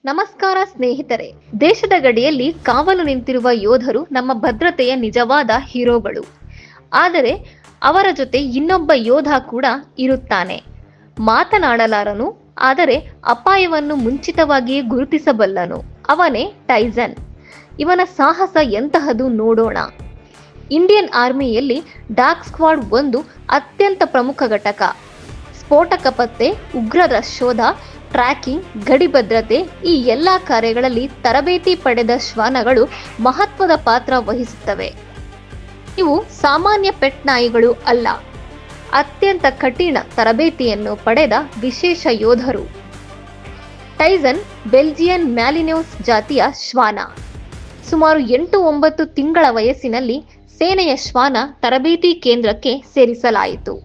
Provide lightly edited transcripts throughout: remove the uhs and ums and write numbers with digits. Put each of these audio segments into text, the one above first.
ನಮಸ್ಕಾರ ಸ್ನೇಹಿತರೆ. ದೇಶದ ಗಡಿಯಲ್ಲಿ ಕಾವಲು ನಿಂತಿರುವ ಯೋಧರು ನಮ್ಮ ಭದ್ರತೆಯ ನಿಜವಾದ ಹೀರೋಗಳು. ಆದರೆ ಅವರ ಜೊತೆ ಇನ್ನೊಬ್ಬ ಯೋಧ ಕೂಡ ಇರುತ್ತಾನೆ. ಮಾತನಾಡಲಾರನು, ಆದರೆ ಅಪಾಯವನ್ನು ಮುಂಚಿತವಾಗಿಯೇ ಗುರುತಿಸಬಲ್ಲನು. ಅವನೇ ಟೈಸನ್. ಇವನ ಸಾಹಸ ಎಂತಹದು ನೋಡೋಣ. ಇಂಡಿಯನ್ ಆರ್ಮಿಯಲ್ಲಿ ಡಾಗ್ ಸ್ಕ್ವಾಡ್ ಒಂದು ಅತ್ಯಂತ ಪ್ರಮುಖ ಘಟಕ. ಸ್ಫೋಟಕ ಪತ್ತೆ, ಉಗ್ರರ ಶೋಧ, ಟ್ರ್ಯಾಕಿಂಗ್, ಗಡಿ ಭದ್ರತೆ ಈ ಎಲ್ಲ ಕಾರ್ಯಗಳಲ್ಲಿ ತರಬೇತಿ ಪಡೆದ ಶ್ವಾನಗಳು ಮಹತ್ವದ ಪಾತ್ರ ವಹಿಸುತ್ತವೆ. ಇವು ಸಾಮಾನ್ಯ ಪೆಟ್ ನಾಯಿಗಳು ಅಲ್ಲ, ಅತ್ಯಂತ ಕಠಿಣ ತರಬೇತಿಯನ್ನು ಪಡೆದ ವಿಶೇಷ ಯೋಧರು. ಟೈಸನ್ ಬೆಲ್ಜಿಯನ್ ಮ್ಯಾಲಿನೋಸ್ ಜಾತಿಯ ಶ್ವಾನ. ಸುಮಾರು 8-9 ತಿಂಗಳ ವಯಸ್ಸಿನಲ್ಲಿ ಸೇನೆಯ ಶ್ವಾನ ತರಬೇತಿ ಕೇಂದ್ರಕ್ಕೆ ಸೇರಿಸಲಾಯಿತು.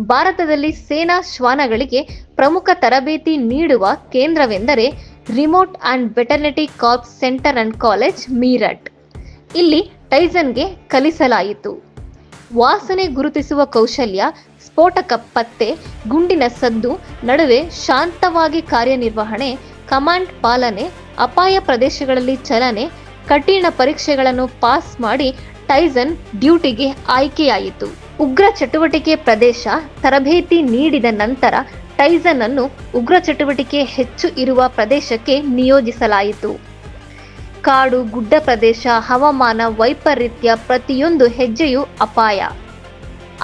ಭಾರತದಲ್ಲಿ ಸೇನಾ ಶ್ವಾನಗಳಿಗೆ ಪ್ರಮುಖ ತರಬೇತಿ ನೀಡುವ ಕೇಂದ್ರವೆಂದರೆ remount and veterinary corps centre and college, Meerut. ಇಲ್ಲಿ ಟೈಸನ್ಗೆ ಕಲಿಸಲಾಯಿತು. ವಾಸನೆ ಗುರುತಿಸುವ ಕೌಶಲ್ಯ, ಸ್ಫೋಟಕ ಪತ್ತೆ, ಗುಂಡಿನ ಸದ್ದು ನಡುವೆ ಶಾಂತವಾಗಿ ಕಾರ್ಯನಿರ್ವಹಣೆ, ಕಮಾಂಡ್ ಪಾಲನೆ, ಅಪಾಯ ಪ್ರದೇಶಗಳಲ್ಲಿ ಚಲನೆ, ಕಠಿಣ ಪರೀಕ್ಷೆಗಳನ್ನು ಪಾಸ್ ಮಾಡಿ ಟೈಸನ್ ಡ್ಯೂಟಿಗೆ ಆಯ್ಕೆಯಾಯಿತು. ಉಗ್ರ ಚಟುವಟಿಕೆ ಪ್ರದೇಶ ತರಬೇತಿ ನೀಡಿದ ನಂತರ ಟೈಸನ್ ಅನ್ನು ಉಗ್ರ ಚಟುವಟಿಕೆ ಹೆಚ್ಚು ಇರುವ ಪ್ರದೇಶಕ್ಕೆ ನಿಯೋಜಿಸಲಾಯಿತು. ಕಾಡು, ಗುಡ್ಡ ಪ್ರದೇಶ, ಹವಾಮಾನ ವೈಪರೀತ್ಯ ಪ್ರತಿಯೊಂದು ಹೆಜ್ಜೆಯೂ ಅಪಾಯ.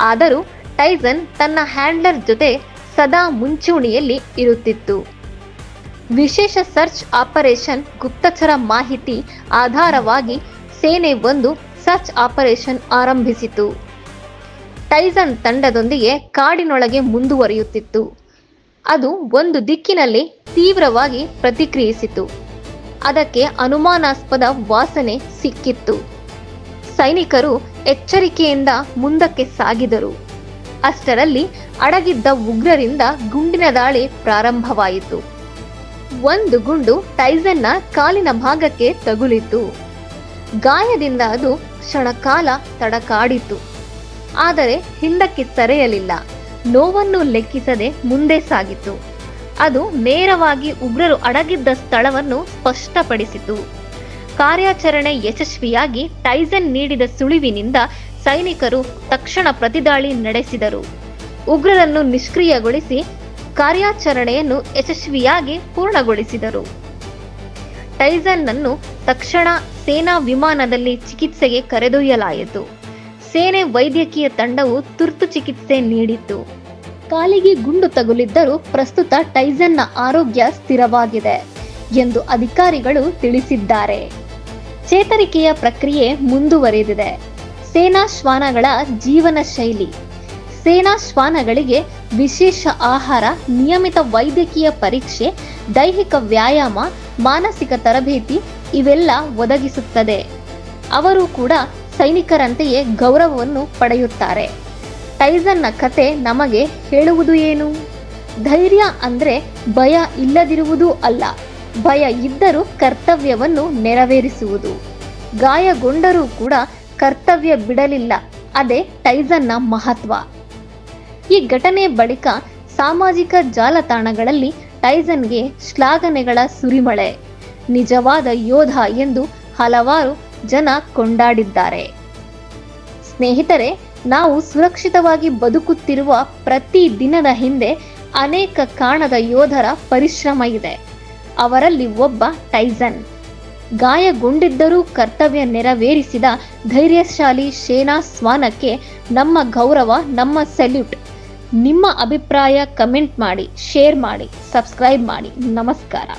ಆದರೂ ಟೈಸನ್ ತನ್ನ ಹ್ಯಾಂಡ್ಲರ್ ಜೊತೆ ಸದಾ ಮುಂಚೂಣಿಯಲ್ಲಿ ಇರುತ್ತಿತ್ತು. ವಿಶೇಷ ಸರ್ಚ್ ಆಪರೇಷನ್ ಗುಪ್ತಚರ ಮಾಹಿತಿ ಆಧಾರವಾಗಿ ಸೇನೆ ಒಂದು ಸರ್ಚ್ ಆಪರೇಷನ್ ಆರಂಭಿಸಿತು. ಟೈಸನ್ ತಂಡದೊಂದಿಗೆ ಕಾಡಿನೊಳಗೆ ಮುಂದುವರಿಯುತ್ತಿತ್ತು. ಅದು ಒಂದು ದಿಕ್ಕಿನಲ್ಲಿ ತೀವ್ರವಾಗಿ ಪ್ರತಿಕ್ರಿಯಿಸಿತು. ಅದಕ್ಕೆ ಅನುಮಾನಾಸ್ಪದ ವಾಸನೆ ಸಿಕ್ಕಿತ್ತು. ಸೈನಿಕರು ಎಚ್ಚರಿಕೆಯಿಂದ ಮುಂದಕ್ಕೆ ಸಾಗಿದರು. ಅಷ್ಟರಲ್ಲಿ ಅಡಗಿದ್ದ ಉಗ್ರರಿಂದ ಗುಂಡಿನ ದಾಳಿ ಪ್ರಾರಂಭವಾಯಿತು. ಒಂದು ಗುಂಡು ಟೈಸನ್ನ ಕಾಲಿನ ಭಾಗಕ್ಕೆ ತಗುಲಿತು. ಗಾಯದಿಂದ ಅದು ಕ್ಷಣಕಾಲ ತಡಕಾಡಿತು. ಆದರೆ ಹಿಂದಕ್ಕೆ ಸರಿಯಲಿಲ್ಲ. ನೋವನ್ನು ಲೆಕ್ಕಿಸದೆ ಮುಂದೆ ಸಾಗಿತು. ಅದು ನೇರವಾಗಿ ಉಗ್ರರು ಅಡಗಿದ್ದ ಸ್ಥಳವನ್ನು ಸ್ಪಷ್ಟಪಡಿಸಿತು. ಕಾರ್ಯಾಚರಣೆ ಯಶಸ್ವಿಯಾಗಿ ಟೈಸನ್ ನೀಡಿದ ಸುಳಿವಿನಿಂದ ಸೈನಿಕರು ತಕ್ಷಣ ಪ್ರತಿದಾಳಿ ನಡೆಸಿದರು. ಉಗ್ರರನ್ನು ನಿಷ್ಕ್ರಿಯಗೊಳಿಸಿ ಕಾರ್ಯಾಚರಣೆಯನ್ನು ಯಶಸ್ವಿಯಾಗಿ ಪೂರ್ಣಗೊಳಿಸಿದರು. ಟೈಸನ್ ಅನ್ನು ತಕ್ಷಣ ಸೇನಾ ವಿಮಾನದಲ್ಲಿ ಚಿಕಿತ್ಸೆಗೆ ಕರೆದೊಯ್ಯಲಾಯಿತು. ಸೇನೆ ವೈದ್ಯಕೀಯ ತಂಡವು ತುರ್ತು ಚಿಕಿತ್ಸೆ ನೀಡಿತು. ಕಾಲಿಗೆ ಗುಂಡು ತಗುಲಿದ್ದರೂ ಪ್ರಸ್ತುತ ಟೈಸನ್ನ ಆರೋಗ್ಯ ಸ್ಥಿರವಾಗಿದೆ ಎಂದು ಅಧಿಕಾರಿಗಳು ತಿಳಿಸಿದ್ದಾರೆ. ಚೇತರಿಕೆಯ ಪ್ರಕ್ರಿಯೆ ಮುಂದುವರೆದಿದೆ. ಸೇನಾ ಶ್ವಾನಗಳ ಜೀವನ ಶೈಲಿ. ಸೇನಾ ಶ್ವಾನಗಳಿಗೆ ವಿಶೇಷ ಆಹಾರ, ನಿಯಮಿತ ವೈದ್ಯಕೀಯ ಪರೀಕ್ಷೆ, ದೈಹಿಕ ವ್ಯಾಯಾಮ, ಮಾನಸಿಕ ತರಬೇತಿ ಇವೆಲ್ಲ ಒದಗಿಸುತ್ತದೆ. ಅವರು ಕೂಡ ಸೈನಿಕರಂತೆಯೇ ಗೌರವವನ್ನು ಪಡೆಯುತ್ತಾರೆ. ಟೈಸನ್ನ ಕತೆ ನಮಗೆ ಹೇಳುವುದು ಏನು? ಧೈರ್ಯ ಅಂದ್ರೆ ಭಯ ಇಲ್ಲದಿರುವುದೂ ಅಲ್ಲ, ಭಯ ಇದ್ದರೂ ಕರ್ತವ್ಯವನ್ನು ನೆರವೇರಿಸುವುದು. ಗಾಯಗೊಂಡರೂ ಕೂಡ ಕರ್ತವ್ಯ ಬಿಡಲಿಲ್ಲ. ಅದೇ ಟೈಸನ್ನ ಮಹತ್ವ. ಈ ಘಟನೆ ಬಳಿಕ ಸಾಮಾಜಿಕ ಜಾಲತಾಣಗಳಲ್ಲಿ ಟೈಸನ್ಗೆ ಶ್ಲಾಘನೆಗಳ ಸುರಿಮಳೆ. ನಿಜವಾದ ಯೋಧ ಎಂದು ಹಲವಾರು ಜನ ಕೊಂಡಾಡಿದ್ದಾರೆ. ಸ್ನೇಹಿತರೆ, ನಾವು ಸುರಕ್ಷಿತವಾಗಿ ಬದುಕುತ್ತಿರುವ ಪ್ರತಿ ದಿನದ ಹಿಂದೆ ಅನೇಕ ಕಾಣದ ಯೋಧರ ಪರಿಶ್ರಮ ಇದೆ. ಅವರಲ್ಲಿ ಒಬ್ಬ ಟೈಸನ್. ಗಾಯಗೊಂಡಿದ್ದರೂ ಕರ್ತವ್ಯ ನೆರವೇರಿಸಿದ ಧೈರ್ಯಶಾಲಿ ಸೇನಾ ಶ್ವಾನಕ್ಕೆ ನಮ್ಮ ಗೌರವ, ನಮ್ಮ ಸಲ್ಯೂಟ್. ನಿಮ್ಮ ಅಭಿಪ್ರಾಯ ಕಮೆಂಟ್ ಮಾಡಿ, ಶೇರ್ ಮಾಡಿ, ಸಬ್ಸ್ಕ್ರೈಬ್ ಮಾಡಿ. ನಮಸ್ಕಾರ.